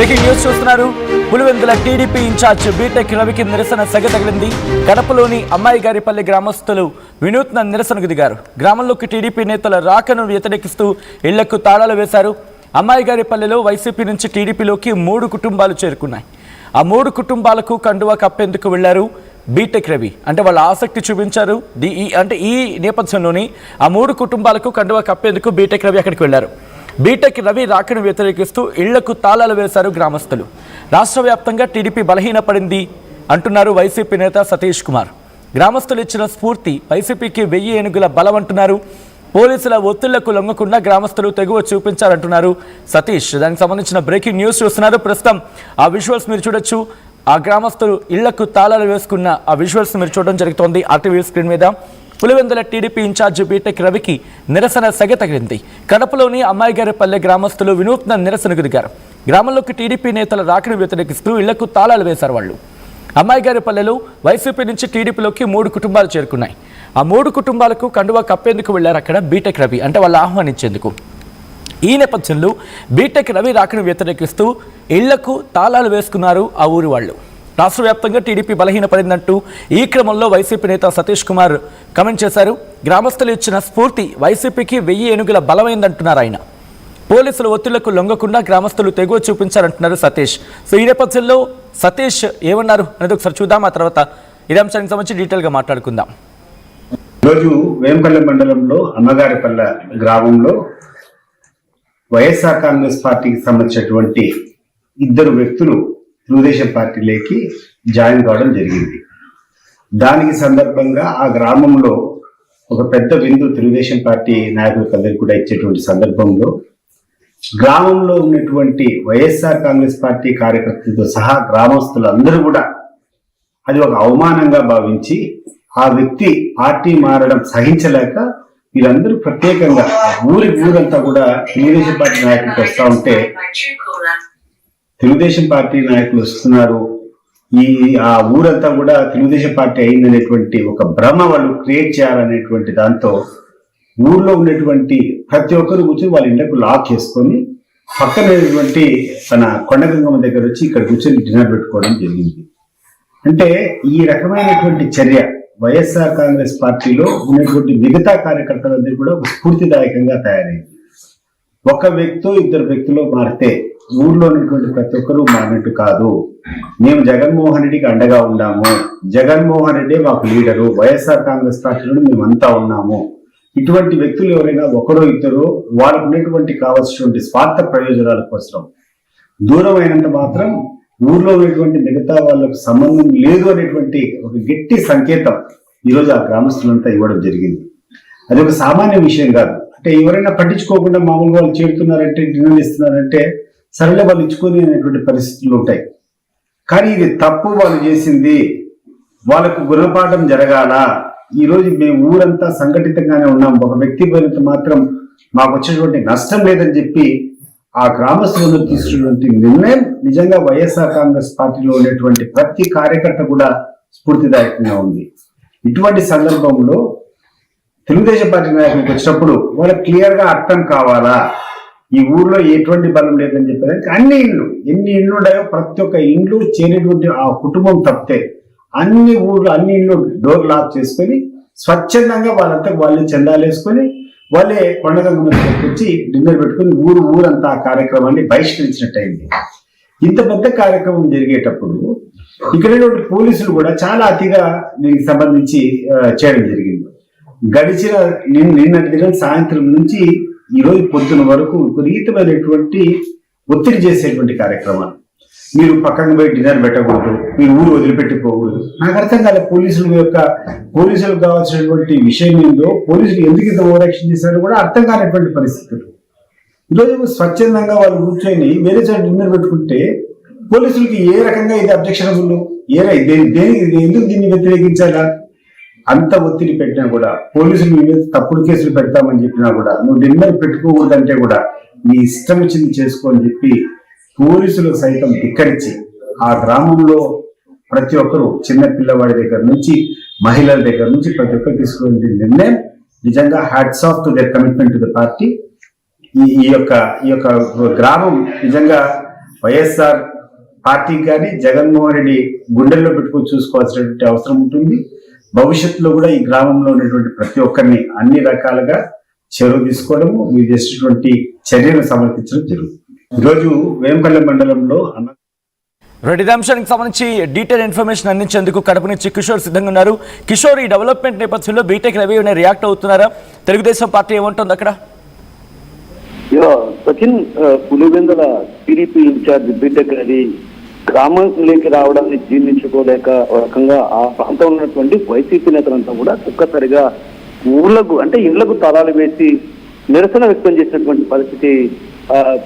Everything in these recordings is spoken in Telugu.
బ్రేకింగ్ న్యూస్ చూస్తున్నారు. పులివెందుల టీడీపీ ఇన్ఛార్జ్ బీటెక్ రవికి నిరసన సెగ తగిలింది. కడపలోని అమ్మాయిగారిపల్లి గ్రామస్తులు వినూత్న నిరసనకు దిగారు. గ్రామంలోకి టీడీపీ నేతల రాకను వ్యతిరేకిస్తూ ఇళ్లకు తాళాలు వేశారు. అమ్మాయిగారిపల్లిలో వైసీపీ నుంచి టీడీపీలోకి 3 కుటుంబాలు చేరుకున్నాయి. ఆ 3 కుటుంబాలకు కండువా కప్పేందుకు వెళ్లారు బీటెక్ రవి. అంటే వాళ్ళ ఆసక్తి చూపించారు. ఈ నేపథ్యంలోని ఆ 3 కుటుంబాలకు కండువా కప్పేందుకు బీటెక్ రవి అక్కడికి వెళ్లారు. బీటెక్ రవి రాకను వ్యతిరేకిస్తూ ఇళ్లకు తాళాలు వేశారు గ్రామస్తులు. రాష్ట్ర వ్యాప్తంగా టీడీపీ బలహీనపడింది అంటున్నారు వైసీపీ నేత సతీష్ కుమార్. గ్రామస్తులు ఇచ్చిన స్ఫూర్తి వైసీపీకి 1000 ఏనుగుల బలం అంటున్నారు. పోలీసుల ఒత్తిళ్లకు లొంగకుండా గ్రామస్తులు తెగువ చూపించారంటున్నారు సతీష్. దానికి సంబంధించిన బ్రేకింగ్ న్యూస్ చూస్తున్నారు. ప్రస్తుతం ఆ విజువల్స్ మీరు చూడొచ్చు. ఆ గ్రామస్తులు ఇళ్లకు తాళాలు వేసుకున్న ఆ విజువల్స్ మీరు చూడడం జరుగుతోంది ఆర్టీవీ స్క్రీన్ మీద. పులివెందుల టీడీపీ ఇన్ఛార్జ్ బీటెక్ రవికి నిరసన సెగ తగిలింది. కడపలోని అమ్మాయిగారిపల్లె గ్రామస్తులు వినూత్న నిరసనకు దిగారు. గ్రామంలోకి టీడీపీ నేతల రాకను వ్యతిరేకిస్తూ ఇళ్లకు తాళాలు వేశారు వాళ్ళు. అమ్మాయిగారిపల్లెలో వైసీపీ నుంచి టీడీపీలోకి 3 కుటుంబాలు చేరుకున్నాయి. ఆ 3 కుటుంబాలకు కండువా కప్పేందుకు వెళ్లారు అక్కడ బీటెక్ రవి, అంటే వాళ్ళు ఆహ్వానించేందుకు. ఈ నేపథ్యంలో బీటెక్ రవి రాకను వ్యతిరేకిస్తూ ఇళ్లకు తాళాలు వేసుకున్నారు ఆ ఊరి వాళ్ళు. రాష్ట్ర వ్యాప్తంగా టీడీపీ బలహీనపడిందంటూ ఈ క్రమంలో వైసీపీ నేత సతీష్ కుమార్ కమెంట్ చేశారు. గ్రామస్తులు ఇచ్చిన స్ఫూర్తి వైసీపీకి 1000 ఏనుగుల బలమైందంటున్నారు ఆయన. పోలీసుల ఒత్తిళ్లకు లొంగకుండా గ్రామస్తులు తెగువ చూపించారంటున్నారు సతీష్. సో ఈ నేపథ్యంలో సతీష్ ఏమన్నారు అనేది ఒకసారి చూద్దాం. ఆ తర్వాత ఇదే అంశానికి సంబంధించి డీటెయిల్గా మాట్లాడుకుందాం. ఈరోజు వేంపల్లి మండలంలో అమ్మగారిపల్లె గ్రామంలో వైఎస్ఆర్ కాంగ్రెస్ పార్టీకి సంబంధించినటువంటి 2 వ్యక్తులు తెలుగుదేశం పార్టీలోకి జాయిన్ కావడం జరిగింది. దానికి సందర్భంగా ఆ గ్రామంలో ఒక పెద్ద విందు తెలుగుదేశం పార్టీ నాయకులకు అందరికీ కూడా ఇచ్చేటువంటి సందర్భంలో గ్రామంలో ఉన్నటువంటి వైఎస్ఆర్ కాంగ్రెస్ పార్టీ కార్యకర్తలతో సహా గ్రామస్తులందరూ కూడా అది ఒక అవమానంగా భావించి ఆ వ్యక్తి పార్టీ మారడం సహించలేక వీళ్ళందరూ ప్రత్యేకంగా ఊరంతా కూడా తెలుగుదేశం పార్టీ నాయకులకు వస్తూ ఉంటే తెలుగుదేశం పార్టీ నాయకులు వస్తున్నారు, ఆ ఊరంతా కూడా తెలుగుదేశం పార్టీ అయిందనేటువంటి ఒక భ్రమ వాళ్ళు క్రియేట్ చేయాలనేటువంటి దాంతో ఊర్లో ఉన్నటువంటి ప్రతి ఒక్కరు కూర్చొని వాళ్ళ ఇంట్లోకి లాక్ చేసుకొని పక్కనటువంటి తన కొండగంగమ్మ దగ్గర వచ్చి ఇక్కడ కూర్చొని డిన్నర్ పెట్టుకోవడం జరిగింది. అంటే ఈ రకమైనటువంటి చర్య వైఎస్ఆర్ కాంగ్రెస్ పార్టీలో ఉన్నటువంటి మిగతా కార్యకర్తలందరూ కూడా స్ఫూర్తిదాయకంగా తయారైంది. ఒక వ్యక్తో 2 వ్యక్తులు మారితే ఊర్లో ఉన్నటువంటి ప్రతి ఒక్కరూ మారినట్టు కాదు. మేము జగన్మోహన్ రెడ్డికి అండగా ఉన్నాము, జగన్మోహన్ రెడ్డి మాకు లీడరు, వైఎస్ఆర్ కాంగ్రెస్ పార్టీలో మేమంతా ఉన్నాము. ఇటువంటి వ్యక్తులు ఎవరైనా 1-2 వాళ్ళకు ఉన్నటువంటి కావాల్సినటువంటి స్వార్థ ప్రయోజనాల కోసం దూరం అయినంత మాత్రం ఊర్లో ఉన్నటువంటి మిగతా వాళ్ళకు సంబంధం లేదు అనేటువంటి ఒక గట్టి సంకేతం ఈరోజు ఆ గ్రామస్తులంతా ఇవ్వడం జరిగింది. అది ఒక సామాన్య విషయం కాదు. అంటే ఎవరైనా పట్టించుకోకుండా మామూలుగా వాళ్ళు చేరుతున్నారంటే డిన్నర్ ఇస్తున్నారంటే సరళ వాళ్ళు ఇచ్చుకొని అనేటువంటి పరిస్థితులు ఉంటాయి. కానీ ఇది తప్పు వాళ్ళు చేసింది, వాళ్ళకు గుణపాఠం జరగాల. ఈరోజు మేము ఊరంతా సంఘటితంగానే ఉన్నాం, ఒక వ్యక్తి పేరుతో మాత్రం మాకు వచ్చేటువంటి నష్టం లేదని చెప్పి ఆ గ్రామస్తులందరూ తీసుకున్నటువంటి నిర్ణయం నిజంగా వైఎస్ఆర్ కాంగ్రెస్ పార్టీలో ఉండేటువంటి ప్రతి కార్యకర్త కూడా స్ఫూర్తిదాయకంగా ఉంది. ఇటువంటి సందర్భంలో తెలుగుదేశం పార్టీ నాయకులకు వచ్చినప్పుడు వాళ్ళకి క్లియర్ గా అర్థం కావాలా, ఈ ఊర్లో ఎటువంటి బలం లేదని చెప్పేదానికి ఎన్ని ఇళ్ళు ఉన్నాయో ప్రతి ఒక్క ఇండ్లు చేరేటువంటి ఆ కుటుంబం తప్పితే అన్ని ఇళ్ళు డోర్ లాక్ చేసుకొని స్వచ్ఛందంగా వాళ్ళంతా వాళ్ళే చందాలు వేసుకొని వాళ్ళే కొండగంగమ్మ దగ్గరికి వచ్చి డిన్నర్ పెట్టుకుని ఊరంతా ఆ కార్యక్రమాన్ని బహిష్కరించినట్టయింది. ఇంత పెద్ద కార్యక్రమం జరిగేటప్పుడు ఇక్కడ పోలీసులు కూడా చాలా అతిగా దీనికి సంబంధించి చేయడం జరిగింది. గడిచిన నిన్నటి దినం సాయంత్రం నుంచి ఈ రోజు పొద్దున వరకు విపరీతమైనటువంటి ఒత్తిడి చేసేటువంటి కార్యక్రమాలు. మీరు పక్కన పోయి డిన్నర్ పెట్టకూడదు, మీరు ఊరు వదిలిపెట్టిపోకూడదు. నాకు అర్థం కాలే పోలీసులకు కావాల్సినటువంటి విషయం ఏందో, పోలీసులు ఎందుకు ఇంత ఓవరాక్షన్ చేశారో కూడా అర్థం కానటువంటి పరిస్థితులు. ఈరోజు స్వచ్ఛందంగా వాళ్ళు కూర్చొని వేరే చోట డిన్నర్ పెట్టుకుంటే పోలీసులకి ఏ రకంగా ఇది అబ్జెక్షనబుల్, ఎందుకు దీన్ని వ్యతిరేకించాలా? అంత ఒత్తిడి పెట్టినా కూడా పోలీసులు మీ మీద తప్పుడు కేసులు పెడతామని చెప్పినా కూడా నువ్వు డిన్నర్ పెట్టుకోకూడదంటే కూడా నీ ఇష్టం వచ్చింది చేసుకో అని చెప్పి పోలీసులు సైతం ధిక్కరించి ఆ గ్రామంలో ప్రతి ఒక్కరు చిన్న పిల్లవాడి దగ్గర నుంచి మహిళల దగ్గర నుంచి ప్రతి ఒక్కరు తీసుకునే నిర్ణయం నిజంగా hats off to their commitment to the party. ఈ యొక్క గ్రామం నిజంగా వైఎస్ఆర్ పార్టీకి కానీ జగన్మోహన్ రెడ్డి గుండెల్లో పెట్టుకొని చూసుకోవాల్సినటువంటి అవసరం ఉంటుంది. భవిష్యత్తులో కూడా ఈ గ్రామంలో ఉన్నటువంటి ప్రతి ఒక్కరిని అన్ని రకాలుగా చర్య తీసుకోవడము, మీరు చేసినటువంటి చర్యను సమర్పించడం జరుగుతుంది. ఈరోజు వేంపల్లె మండలంలో రెడ్డి అంశానికి సంబంధించి డీటెయిల్ ఇన్ఫర్మేషన్ అందించేందుకు కడప నుంచి కిషోర్ సిద్ధంగా ఉన్నారు. కిషోర్, ఈ డెవలప్మెంట్ నేపథ్యంలో బీటెక్ రవి రియాక్ట్ అవుతున్నారా? తెలుగుదేశం పార్టీ ఏమంటుంది అక్కడ? Sachin, Pulivendula TDP incharge BTech Ravi గ్రామంలోకి రావడాన్ని జీర్ణించుకోలేక ఒక రకంగా ఆ ప్రాంతంలో ఉన్నటువంటి వైసీపీ నేతలంతా కూడా ఒక్కసారిగా ఊర్లకు అంటే ఇళ్లకు తాళాలు వేసి నిరసన వ్యక్తం చేసినటువంటి పరిస్థితి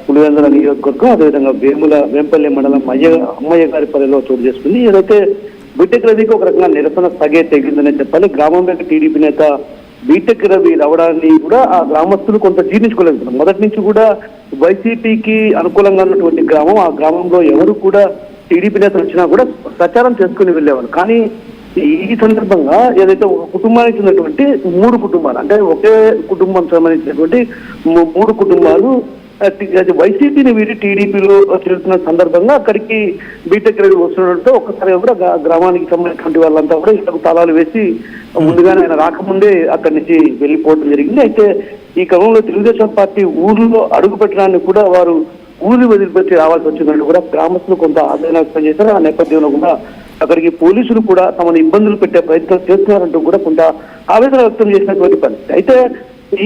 పులివెందుల నియోజకవర్గం, అదేవిధంగా వేంపల్లి మండలం అమ్మయ్య గారి పల్లెలో చోటు చేసుకుంది. ఏదైతే బీటెక్ రవికి ఒక రకంగా నిరసన సగే తెగిందనే చెప్పాలి. గ్రామంలోకి టీడీపీ నేత బీటెక్ రవి రావడాన్ని కూడా ఆ గ్రామస్తులు కొంత జీర్ణించుకోలేకపోతున్నారు. మొదటి నుంచి కూడా వైసీపీకి అనుకూలంగా ఉన్నటువంటి గ్రామం, ఆ గ్రామంలో ఎవరు కూడా టీడీపీ నేతలు వచ్చినా కూడా ప్రచారం చేసుకుని వెళ్ళేవారు. కానీ ఈ సందర్భంగా ఏదైతే ఒక కుటుంబానికి చెందినటువంటి 3 కుటుంబాలు, అంటే ఒకే కుటుంబం సంబంధించినటువంటి 3 కుటుంబాలు వైసీపీని వీడి టీడీపీలో చేరుతున్న సందర్భంగా అక్కడికి బీటెక్ రవి వస్తుండటంతో ఒక్కసారి కూడా గ్రామానికి సంబంధించినటువంటి వాళ్ళంతా కూడా ఇళ్లకు తాళాలు వేసి ముందుగానే ఆయన రాకముందే అక్కడి నుంచి వెళ్ళిపోవడం జరిగింది. అయితే ఈ క్రమంలో తెలుగుదేశం పార్టీ ఊర్లో అడుగు పెట్టడాన్ని కూడా వారు ఊరి వదిలిపెట్టి రావాల్సి వచ్చిందంటూ కూడా గ్రామస్తులు కొంత ఆందోళన వ్యక్తం చేశారు. ఆ నేపథ్యంలో కూడా అక్కడికి పోలీసులు కూడా తమను ఇబ్బందులు పెట్టే ప్రయత్నం చేస్తున్నారంటూ కూడా కొంత ఆవేదన వ్యక్తం చేసినటువంటి పరిస్థితి. అయితే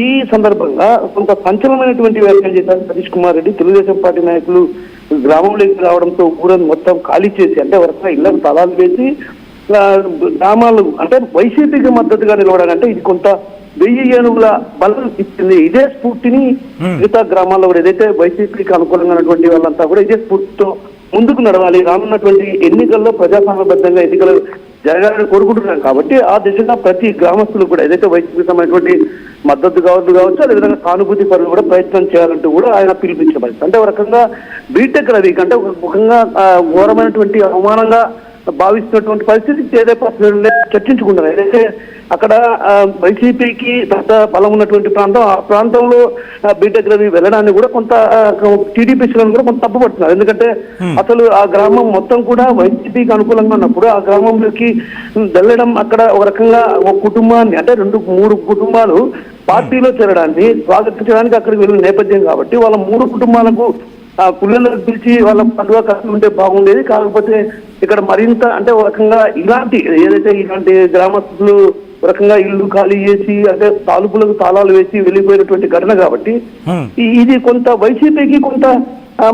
ఈ సందర్భంగా కొంత సంచలనమైనటువంటి వ్యాఖ్యలు చేశారు సతీష్ కుమార్ రెడ్డి. తెలుగుదేశం పార్టీ నాయకులు గ్రామంలోకి రావడంతో ఊరని మొత్తం ఖాళీ చేసి, అంటే వరుసగా ఇళ్లకు తాళాలు వేసి గ్రామాలు అంటే వైసీపీకి మద్దతుగా నిలవడాలంటే ఇది కొంత 1000 ఏనుగుల బలం ఇచ్చింది. ఇదే స్ఫూర్తిని మిగతా గ్రామాల్లో కూడా ఏదైతే వైసీపీకి అనుకూలంగా ఉన్నటువంటి వాళ్ళంతా కూడా ఇదే స్ఫూర్తితో ముందుకు నడవాలి. రానున్నటువంటి ఎన్నికల్లో ప్రజాస్వామ్యబద్ధంగా ఎన్నికలు జరగాలని కోరుకుంటున్నాం కాబట్టి ఆ దిశగా ప్రతి గ్రామస్తులు కూడా ఏదైతే వైసీపీకి సంబంధించినటువంటి మద్దతు కావచ్చు, అదేవిధంగా సానుభూతి పరులు కూడా ప్రయత్నం చేయాలంటూ కూడా ఆయన పిలిపించిన పరిస్థితి. అంటే ఒక రకంగా బీటెక్ రవి కంటే ఒక ముఖంగా ఘోరమైనటువంటి అవమానంగా భావిస్తున్నటువంటి పరిస్థితి ఏదైతే చర్చించుకుంటారు. ఏదైతే అక్కడ వైసీపీకి పెద్ద బలం ఉన్నటువంటి ప్రాంతం, ఆ ప్రాంతంలో బీటెక్ రవి వెళ్ళడాన్ని కూడా కొంత టీడీపీ శ్రేణులు కూడా కొంత తప్పుపడుతున్నారు. ఎందుకంటే అసలు ఆ గ్రామం మొత్తం కూడా వైసీపీకి అనుకూలంగా ఉన్నప్పుడు ఆ గ్రామంలోకి వెళ్ళడం అక్కడ ఒక రకంగా ఒక కుటుంబాన్ని అంటే 2-3 కుటుంబాలు పార్టీలో చేరడాన్ని స్వాగతించడానికి అక్కడికి వెళ్ళిన నేపథ్యం కాబట్టి వాళ్ళ 3 కుటుంబాలకు పుల్లలకు పిలిచి వాళ్ళ పండుగ కష్టం ఉంటే బాగుండేది. కాకపోతే ఇక్కడ మరింత అంటే ఒక రకంగా ఇలాంటి గ్రామస్తులు ఒక రకంగా ఇల్లు ఖాళీ చేసి అంటే తాలుపులకు తాళాలు వేసి వెళ్ళిపోయినటువంటి ఘటన కాబట్టి ఇది కొంత వైసీపీకి కొంత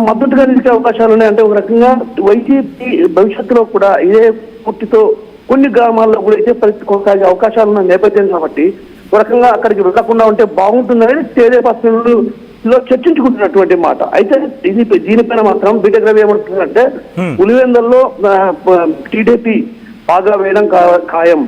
మద్దతుగా నిలిచే అవకాశాలు ఉన్నాయి. అంటే ఒక రకంగా వైసీపీ భవిష్యత్తులో కూడా ఇదే పూర్తితో కొన్ని గ్రామాల్లో కూడా ఇదే పరిస్థితి కొనసాగే అవకాశాలు ఉన్న నేపథ్యం కాబట్టి ఒక రకంగా అక్కడికి వెళ్ళకుండా ఉంటే బాగుంటుందని తెదేపాలో చర్చించుకుంటున్నటువంటి మాట. అయితే దీనిపైన మాత్రం బీటెక్ రవి ఏమంటుందంటే పులివెందుల్లో టీడీపీ బాగా వేయడం ఖాయం.